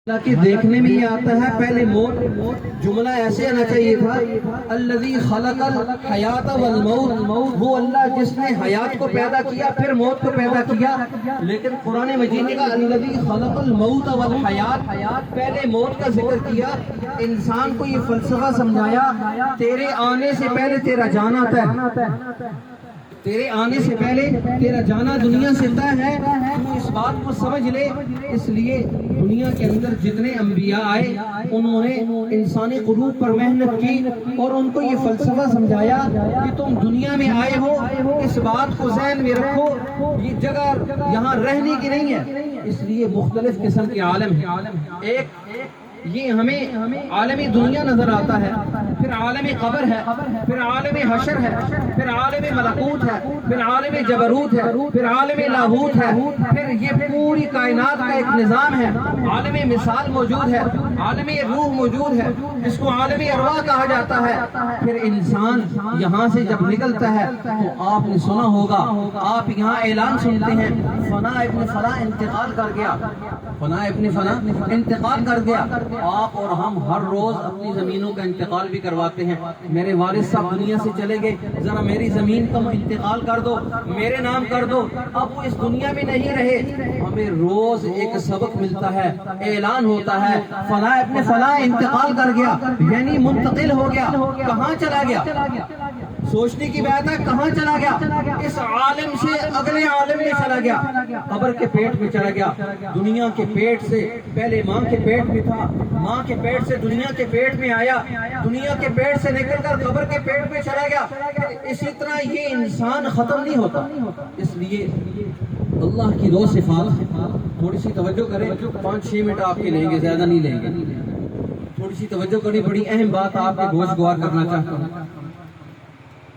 کہ دیکھنے میں یہ آتا ہے پہلے موت جملہ ایسے آنا چاہیے تھا الذی خلق الحیات والموت، وہ اللہ جس نے حیات کو پیدا کیا پھر موت کو پیدا کیا، لیکن قرآن مجید کا الذی خلق الموت والحیات، پہلے موت کا ذکر کیا، انسان کو یہ فلسفہ سمجھایا تیرے آنے سے پہلے تیرا جانا طے، تیرے آنے سے پہلے تیرا جانا دنیا سے طے ہے، تو اس بات کو سمجھ لے۔ اس لیے دنیا کے اندر جتنے انبیاء آئے انہوں نے انسانی قلوب پر محنت کی اور ان کو یہ فلسفہ سمجھایا کہ تم دنیا میں آئے ہو، اس بات کو ذہن میں رکھو، یہ جگہ یہاں رہنے کی نہیں ہے۔ اس لیے مختلف قسم کے عالم ہیں، ایک یہ ہمیں عالم دنیا نظر آتا ہے، پھر عالم قبر ہے، پھر عالم حشر ہے، پھر عالم ملکوت ہے، پھر عالم جبروت ہے، پھر عالم لاہوت ہے، پھر یہ پوری کائنات کا ایک نظام ہے، عالم مثال موجود ہے، عالم روح موجود ہے جس کو عالم ارواح کہا جاتا ہے۔ پھر انسان یہاں سے جب نکلتا ہے تو آپ نے سنا ہوگا، آپ یہاں اعلان سنتے ہیں فلاں ابن فلاں انتقال کر گیا، فلاں ابن فلاں انتقال کر گیا۔ آپ اور ہم ہر روز اپنی زمینوں کا انتقال بھی کرواتے ہیں، میرے والد صاحب دنیا سے چلے گئے، ذرا میری زمین کا انتقال کر دو، میرے نام کر دو، اب وہ اس دنیا میں نہیں رہے۔ ہمیں روز ایک سبق ملتا ہے، اعلان ہوتا ہے فلاں ابن فلاں انتقال کر گیا، یعنی منتقل ہو گیا۔ کہاں چلا گیا؟ سوچنے کی بات ہے، کہاں چلا گیا؟ اس عالم سے اگلے عالم میں چلا گیا، قبر کے پیٹ میں چلا گیا، دنیا کے پیٹ سے پہلے ماں کے پیٹ میں تھا، ماں کے پیٹ سے دنیا کے پیٹ میں آیا، دنیا کے پیٹ سے نکل کر قبر کے پیٹ میں چلا گیا۔ اسی طرح یہ انسان ختم نہیں ہوتا۔ اس لیے اللہ کی دو صفات، تھوڑی سی توجہ کریں، 5-6 منٹ آپ کے لیں گے، زیادہ نہیں لیں گے، تھوڑی سی توجہ کریں، بڑی اہم بات آپ کے گوش گوار کرنا چاہتا ہوں۔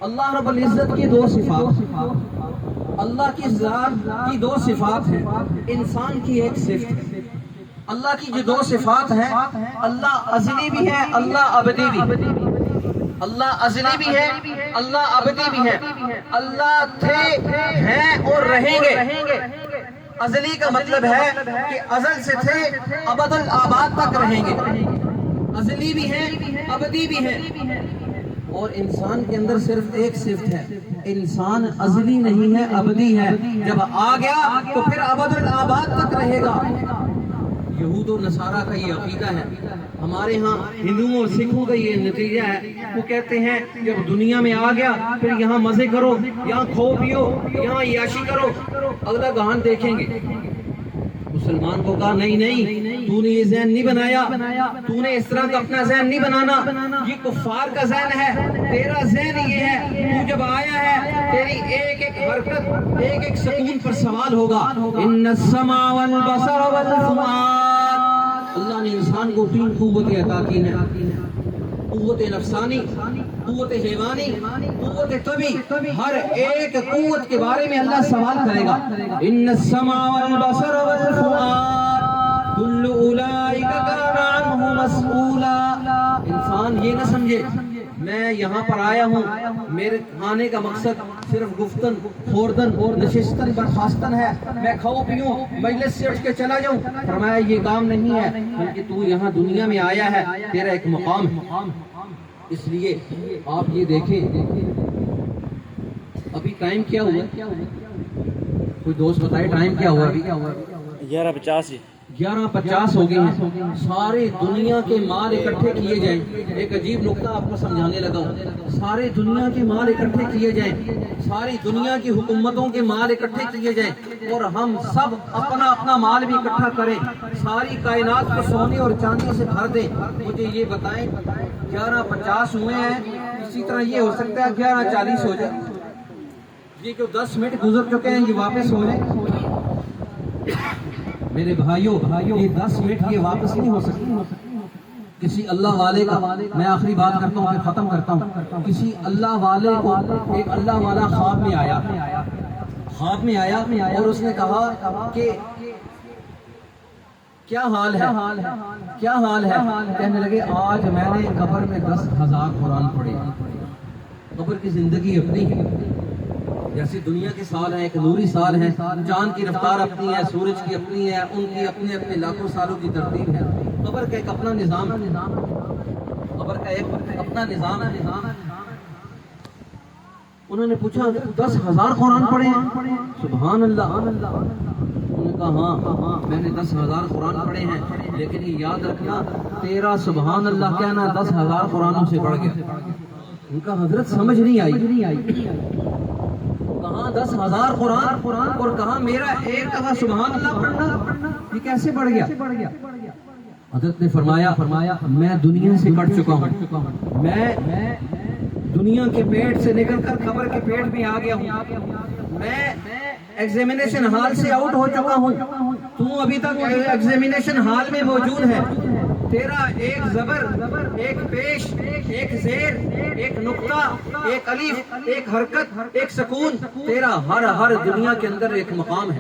اللہ رب العزت کی دو صفات، اللہ کی ذات کی دو صفات ہیں، انسان کی ایک صفت ہے۔ اللہ کی جو دو صفات ہیں، اللہ ازلی بھی ہے، اللہ ابدی بھی، اللہ ازلی بھی ہے، اللہ ابدی بھی ہے۔ اللہ تھے، ہیں اور رہیں گے۔ ازلی کا مطلب ہے کہ ازل سے تھے، ابد الآباد تک رہیں گے، ازلی بھی ہے، ابدی بھی ہے۔ اور انسان کے اندر صرف ایک صفت ہے، انسان ازلی نہیں ہے، ابدی ہے، جب آ گیا تو پھر ابد الآباد تک رہے گا۔ یہود و نصارہ کا یہ عقیدہ ہے، ہمارے ہاں ہندوؤں اور سکھوں کا یہ نتیجہ ہے، وہ کہتے ہیں جب دنیا میں آ گیا پھر یہاں مزے کرو، یہاں کھو پیو، یہاں عیاشی کرو، اگلا گہان دیکھیں گے۔ مسلمان کو کہا نہیں، تو نے یہ ذہن نہیں بنایا، تو نے اس طرح کا اپنا ذہن نہیں بنانا، یہ کفار کا ذہن ہے، تیرا ذہن یہ ہے، تو جب آیا ہے تیری ایک ایک حرکت، ایک ایک سکون پر سوال ہوگا۔ ان السمع والبصر والفؤاد، اللہ نے انسان کو 3 قوتیں عطا کی ہیں، قوت نفسانی، قوت حیوانی، قوت طبعی، ہر ایک قوت کے بارے میں اللہ سوال کرے گا۔ ان السمع والبصر والفؤاد کل اولئک کان عنہ مسئولا۔ انسان یہ نہ سمجھے میں یہاں پر آیا ہوں، میرے آنے کا مقصد صرف گفتن خوردن نشستن برخاستن ہے، میں کھاؤ پیوں مجلس سے اٹھ کے چلا جاؤں۔ فرمایا یہ کام نہیں ہے، بلکہ تو یہاں دنیا میں آیا ہے، تیرا ایک مقام ہے۔ اس لیے آپ یہ دیکھیں ابھی ٹائم کیا ہوا، کوئی دوست بتائے ٹائم کیا ہوا؟ ابھی 11:50 11:50 ہو گئے ہیں۔ سارے دنیا کے مال اکٹھے کیے جائیں، ایک عجیب نقطہ آپ کو سمجھانے لگا ہوں، سارے دنیا کے مال اکٹھے کیے جائیں، ساری دنیا کی حکومتوں کے مال اکٹھے کیے جائیں اور ہم سب اپنا اپنا مال بھی اکٹھا کریں، ساری کائنات کو سونے اور چاندی سے بھر دیں، مجھے یہ بتائیں 11:50 ہوئے ہیں، اسی طرح یہ ہو سکتا ہے 11:40 ہو جائے، یہ جو 10 منٹ گزر چکے ہیں یہ واپس ہو جائیں۔ میرے بھائیوں یہ 10 منٹ یہ واپس نہیں ہو سکتی۔ کسی اللہ والے کا، میں آخری بات کرتا ہوں پھر ختم کرتا ہوں، کسی اللہ والے کو ایک اللہ والا خواب میں آیا اور اس نے کہا کہ کیا حال ہے، کیا حال ہے؟ کہنے لگے آج میں نے قبر میں 10,000 قرآن پڑھے۔ قبر کی زندگی اپنی ہے، جیسے دنیا کے سال ہیں، ایک نوری سال ہے، چاند کی رفتار اپنی ہے، سورج کی اپنی ہے، ان کی اپنے اپنے لاکھوں سالوں کی ترتیب ہے. قبر کا ایک اپنا نظام ہے، قبر کا ایک اپنا نظام ہے. انہوں نے پوچھا 10,000 قرآن پڑھے ہیں؟ سبحان اللہ. انہوں نے کہا ہاں میں نے 10,000 قرآن پڑھے ہیں، لیکن یہ یاد رکھنا تیرا سبحان اللہ کہنا 10,000 قرآنوں سے بڑھ گیا. ان کا حضرت سمجھ نہیں آئی. کہاں 10,000 قرآن اور کہاں میرا ایک دفعہ سبحان اللہ پڑھنا، یہ کیسے بڑھ گیا؟ حضرت نے فرمایا میں دنیا سے کٹ چکا ہوں، میں دنیا کے پیٹ سے نکل کر قبر کے پیٹ میں آ گیا ہوں، میں ایگزامینیشن ہال سے آؤٹ ہو چکا ہوں، تو ابھی تک ایگزامینیشن ہال میں موجود ہے. تیرا ایک زبر، ایک پیش، ایک زیر، ایک نقطہ، ایک الف، ایک حرکت، ایک سکون، تیرا ہر دنیا کے اندر ایک مقام ہے.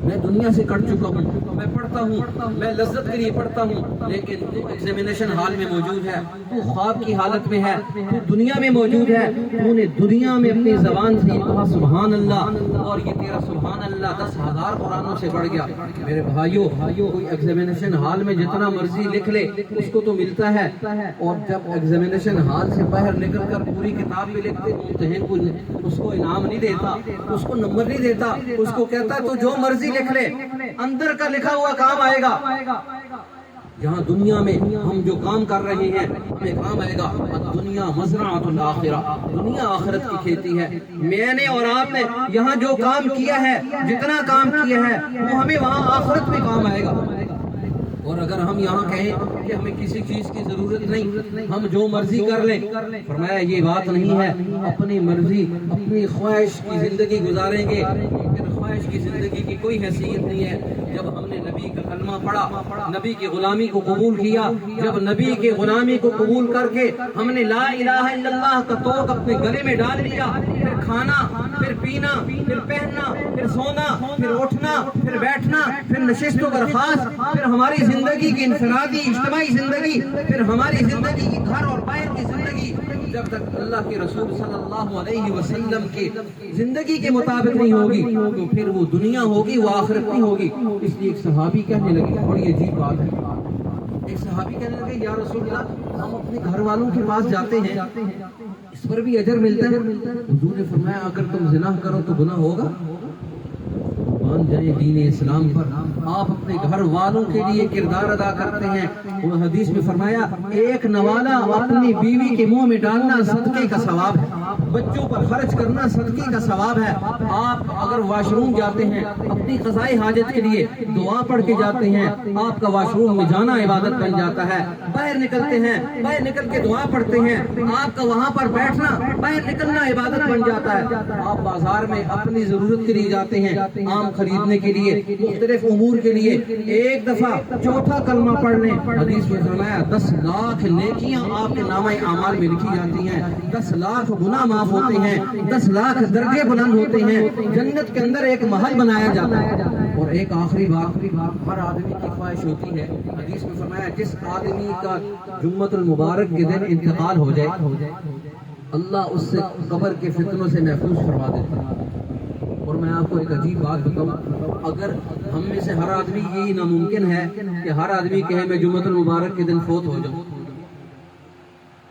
میں دنیا سے کٹ چکا ہوں، میں پڑھتا ہوں، میں لذت کے لیے پڑھتا ہوں، لیکن تو ایگزامینیشن ہال میں موجود ہے، تو خواب کی حالت میں ہے، تو دنیا میں موجود ہے، تو نے دنیا میں اپنی زبان سے کہا سبحان اللہ، اور یہ تیرا سبحان اللہ 10,000 قرآنوں سے بڑھ گیا. میرے بھائیوں کوئی ایگزامینیشن ہال میں جتنا مرضی لکھ لے اس کو تو ملتا ہے، اور جب ایگزامینیشن ہال سے باہر نکل کر پوری کتاب میں لکھتے ممتحن کو اس کو انعام نہیں دیتا، اس کو نمبر نہیں دیتا، اس کو کہتا ہے تو جو مرضی لکھ لے، اندر کا لکھا ہوا کام آئے گا. جہاں دنیا میں ہم جو کام کر رہے ہیں ہمیں کام آئے گا. دنیا مزرعۃ الآخرہ، دنیا آخرت کی کھیتی ہے. میں نے اور آپ نے یہاں جو کام کیا ہے، جتنا کام کیا ہے، وہ ہمیں وہاں آخرت میں کام آئے گا. اور اگر ہم یہاں کہیں کہ ہمیں کسی چیز کی ضرورت نہیں، ہم جو مرضی کر لیں، فرمایا یہ بات نہیں ہے. اپنی مرضی، اپنی خواہش کی زندگی گزاریں گے، پھر خواہش کی زندگی کی کوئی حیثیت نہیں ہے. جب ہم نے نبی کا کلمہ پڑھا، نبی کی غلامی کو قبول کیا، جب نبی کی غلامی کو قبول کر کے ہم نے لا الہ الا اللہ کا توق اپنے گلے میں ڈال لیا، پھر کھانا، پھر پینا، پھر پہننا، پھر سونا، پھر اٹھنا، پھر بیٹھنا، پھر نشست و برخاست، پھر ہماری زندگی کی انفرادی اجتماعی زندگی، پھر ہماری زندگی کی گھر اور باہر کی زندگی، جب تک اللہ کے رسول صلی اللہ علیہ وسلم کے زندگی کے مطابق نہیں ہوگی تو پھر وہ دنیا ہوگی، وہ آخرت نہیں ہوگی. اس لیے ایک صحابی کہنے لگے، بڑی عجیب بات ہے، ایک صحابی کہنے لگے یا رسول اللہ ہم اپنے گھر والوں کے پاس جاتے ہیں، اس پر بھی اجر ملتا ہے؟ حضور نے فرمایا اگر تم زنا کرو تو گناہ ہوگا؟ مان جائیں دین اسلام پر. آپ اپنے گھر والوں کے لیے کردار ادا کرتے ہیں. وہ حدیث میں فرمایا ایک نوالا اپنی بیوی کے منہ میں ڈالنا صدقے کا ثواب ہے، بچوں پر خرچ کرنا صدقے کا ثواب ہے. آپ اگر واش روم جاتے ہیں اپنی قضائی حاجت کے لیے دعا پڑھ کے جاتے ہیں، آپ کا واش روم میں جانا عبادت بن جاتا ہے. باہر نکلتے ہیں، باہر نکل کے دعا پڑھتے ہیں، آپ کا وہاں پر بیٹھنا، باہر نکلنا عبادت بن جاتا ہے. آپ بازار میں اپنی ضرورت کے لیے جاتے ہیں، آم خریدنے کے لیے، مختلف امور کے لیے، ایک دفعہ چوتھا کلمہ پڑھ لیں، حدیث میں فرمایا 10 لاکھ نیکیاں آپ کے نامہ اعمال میں لکھی جاتی ہیں، 10 لاکھ گناہ معاف ہوتے ہیں، 10 لاکھ درجے بلند ہوتے ہیں، جنت کے اندر ایک محل بنایا جاتا ہے. اور ایک آخری بات ہر آدمی کی خواہش ہوتی ہے، حدیث میں فرمایا جس آدمی کا جمعۃ المبارک کے دن انتقال ہو جائے اللہ اس سے قبر کے فتنوں سے محفوظ فرما دیتا ہے. اور میں آپ کو ایک عجیب بات بتاؤں، اگر ہم میں سے ہر آدمی یہ ناممکن ہے کہ ہر آدمی کہے میں جمعۃ المبارک کے دن فوت ہو جاؤں،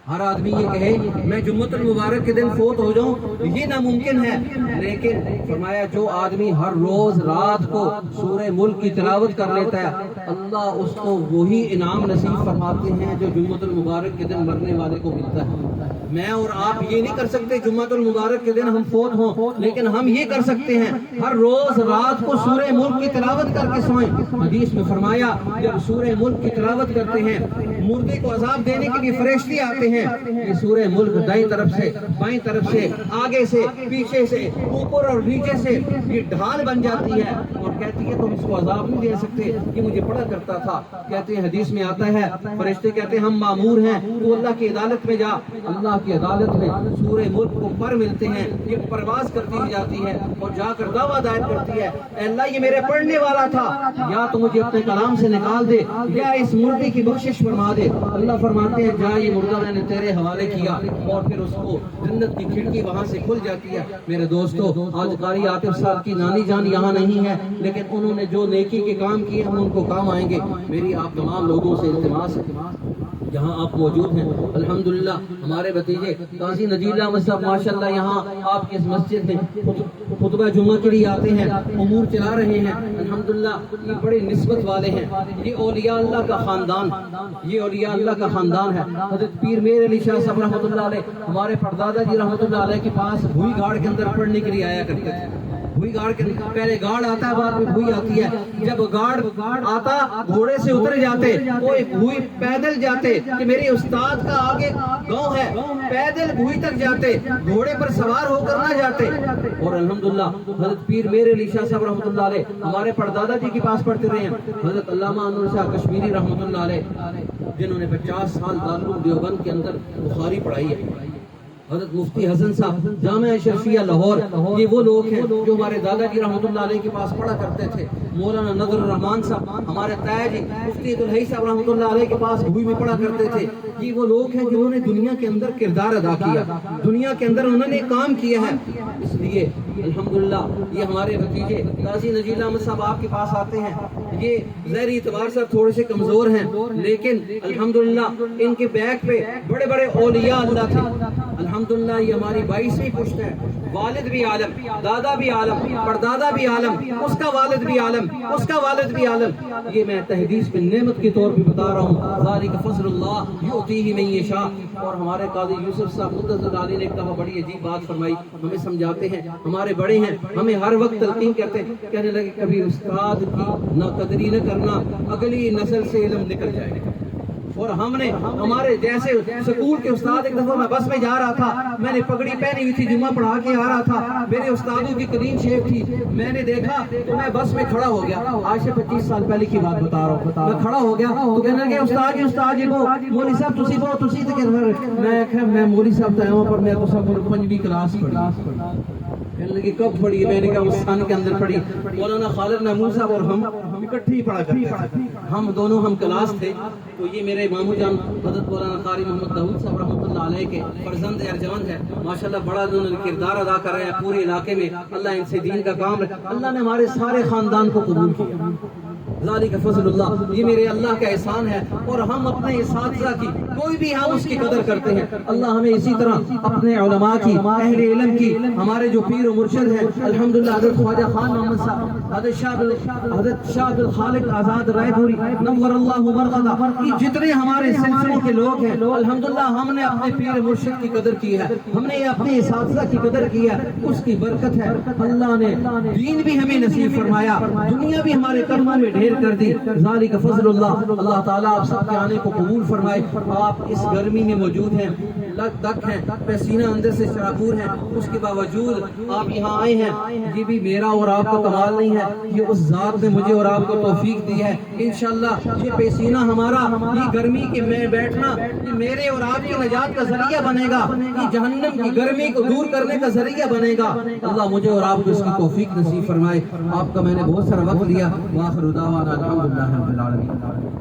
ہر آدمی یہ کہے میں جمعۃ المبارک کے دن فوت ہو جاؤں، یہ ناممکن ہے. لیکن فرمایا جو آدمی ہر روز رات کو سورہ ملک کی تلاوت کر لیتا ہے اللہ اس کو وہی انعام نصیب فرماتے ہیں جو جمعۃ المبارک کے دن مرنے والے کو ملتا ہے. میں اور آپ یہ نہیں کر سکتے جمعۃ المبارک کے دن ہم فوت ہوں، لیکن ہم یہ کر سکتے ہیں ہر روز رات کو سورہ ملک کی تلاوت کر کے سوئیں. حدیث میں فرمایا جب سورہ ملک کی تلاوت کرتے ہیں مردے کو عذاب دینے کے لیے فرشتے آتے ہیں، یہ سورہ ملک دائیں طرف سے، بائیں طرف سے، آگے سے، پیچھے سے، اوپر اور نیچے سے یہ ڈھال بن جاتی ہے اور کہتی ہے تم اس کو عذاب نہیں دے سکتے، یہ مجھے پڑھا کرتا تھا. کہتے ہیں حدیث میں آتا ہے فرشتے کہتے ہیں ہم مامور ہیں تو اللہ کی عدالت میں جا. اللہ کی عدالت میں سورہ ملک کو پر ملتے ہیں, یہ پرواز کرتی ہوئی جاتی ہے اور جا کر دعویٰ دائر کرتی ہے اے اللہ یہ میرے پڑھنے والا تھا, یا تو مجھے اپنے کلام سے نکال دے یا اس مردے کی بخشش فرما دے. اللہ فرماتے ہیں جا یہ مردہ میں نے تیرے حوالے کیا, اور پھر اس کو جنت کی کھڑکی وہاں سے کھل جاتی ہے. میرے دوستو آج قاری عاطف صاحب کی نانی جان یہاں نہیں ہے, لیکن انہوں نے جو نیکی کے کام کیے ہم ان کو کام آئیں گے. میری آپ تمام لوگوں سے التماس ہے جہاں آپ موجود ہیں, الحمدللہ ہمارے بھتیجے قاضی نذیر احمد صاحب ماشاءاللہ یہاں آپ کی اس مسجد میں خطبہ جمعہ کے لیے آتے ہیں, امور چلا رہے ہیں. الحمدللہ یہ بڑے نسبت والے ہیں, یہ اولیاء اللہ کا خاندان, یہ اولیاء اللہ کا خاندان ہے. حضرت پیر میر علی شاہ صاحب رحمۃ اللہ علیہ ہمارے پردادا جی رحمۃ اللہ علیہ کے پاس بھوئی گاڑ کے اندر پڑھنے کے لیے آیا کرتے تھے. بھوئی گاڑ کے پہلے گاڑ آتا ہے, بعد میں بھوئی آتی ہے. جب گاڑ آتا گھوڑے سے اتر جاتے, کوئی بھوئی پیدل جاتے کہ میرے استاد کا آگے گاؤں ہے, پیدل بھوئی تک جاتے, گھوڑے پر سوار ہو کر نہ جاتے. اور الحمدللہ حضرت پیر میر علی شاہ صاحب رحمۃ اللہ علیہ ہمارے پردادا جی کے پاس پڑھتے رہے ہیں. حضرت علامہ انور شاہ کشمیری رحمۃ اللہ علیہ جنہوں نے 50 سال دارالعلوم دیوبند کے اندر بخاری پڑھائی ہے. حضرت مفتی حسن صاحب جامعہ اشرفیہ لاہور, یہ وہ لوگ ہیں جو ہمارے دادا جی رحمۃ اللہ علیہ کے پاس پڑھا کرتے تھے. مولانا نظر الرحمان صاحب ہمارے تایا جی مفتی عبدالحی صاحب رحمۃ اللہ علیہ کے پاس بھوئی میں پڑھا کرتے تھے. یہ وہ لوگ ہیں جنہوں نے دنیا کے اندر کردار ادا کیا, دنیا کے اندر انہوں نے کام کیا ہے. اس لیے الحمدللہ یہ ہمارے بھتیجے قاضی نذیر احمد صاحب آپ کے پاس آتے ہیں. یہ ظاہری اعتبار سے تھوڑے سے کمزور ہیں, لیکن الحمدللہ ان کے بیک پہ بڑے بڑے اولیاء اللہ تھے. الحمدللہ یہ ہماری 22ویں پشت ہے. والد بھی عالم, دادا بھی عالم, پردادا بھی عالم, اس کا والد بھی عالم, اس کا والد بھی عالم. یہ میں تحدیث میں نعمت کے طور پہ بتا رہا ہوں. ذالک فضل اللہ یؤتیہ من یشاء. اور ہمارے قاضی یوسف صاحب مدثر علی نے ایک دفعہ بڑی عجیب بات فرمائی, ہمیں سمجھاتے ہیں, ہمارے بڑے ہیں, ہمیں ہر وقت تلقین کرتے ہیں, کہنے لگے کبھی استاد کی نہ قدری نہ کرنا, اگلی نسل سے علم نکل جائے گا. اور ہم نے ہمارے جیسے سکول کے استاد, ایک دفعہ میں بس میں جا رہا تھا, میں نے پگڑی پہنی ہوئی تھی, جمعہ پڑھا کے آ رہا تھا, میرے استادوں کی کریم شیپ تھی, میں نے دیکھا تو میں بس میں کھڑا ہو گیا. آج سے 25 سال پہلے کی بات بتا رہا ہوں. میں کھڑا ہو گیا تو کہنے لگے استاد جی وہ مولوی صاحب تسی بہت تسی تے میں مولوی صاحب تے ہوں, پر میں تو سب 5ویں کلاس پڑھی. کہنے لگے کب پڑھی؟ میں نے کہا اس سن کے اندر پڑھی. مولانا خالد محمود صاحب اور ہم اکٹھے ہی پڑھا کرتے تھے, ہم دونوں ہم کلاس تھے. تو یہ میرے مامو جان حضرت مولانا قاری محمد داؤد صاحب رحمۃ اللہ علیہ کے فرزند ارجمند ہے, ماشاءاللہ بڑا انہوں نے کردار ادا کر رہے ہیں پورے علاقے میں. اللہ ان سے دین کا کام رکھے, اللہ نے ہمارے سارے خاندان کو قبول کیا. ذالک فضل اللہ, یہ میرے اللہ کا احسان ہے. اور ہم اپنے اساتذہ کی کوئی بھی ہم اس کی قدر کرتے ہیں. اللہ ہمیں اسی طرح اپنے علماء کی, اہل علم کی, ہمارے جو پیر و مرشد ہیں الحمدللہ حضرت خواجہ خان محمد صاحب, حضرت شاہ عبد الخالق آزاد رائے پوری نور اللہ مرقدہ, یہ جتنے ہمارے سلسلے کے لوگ ہیں الحمدللہ ہم نے اپنے پیر مرشد کی قدر کی ہے, ہم نے اپنے اساتذہ کی قدر کی ہے. اس کی برکت ہے, اللہ نے دین بھی ہمیں نصیب فرمایا, دنیا بھی ہمارے قدموں میں ڈھیر کر دی. ذالک فضل اللہ. اللہ تعالیٰ آپ سب کے آنے کو قبول فرمائے. آپ اس گرمی میں موجود ہیں, لگ تک ہیں, پسینہ اندر سے شراکور ہیں, اس کے باوجود آپ یہاں آئے ہیں. یہ بھی میرا اور آپ کا کمال نہیں ہے, یہ اس ذات نے مجھے اور آپ کو توفیق دی ہے. انشاءاللہ یہ پسینہ ہمارا, یہ گرمی کے میں بیٹھنا, یہ میرے اور آپ کی نجات کا ذریعہ بنے گا, یہ جہنم کی گرمی کو دور کرنے کا ذریعہ بنے گا. اللہ مجھے اور آپ کو اس کی توفیق نصیب فرمائے. آپ کا میں نے بہت سارا وقت لیا. وآخر دعوانا الحمدللہ رب العالمین.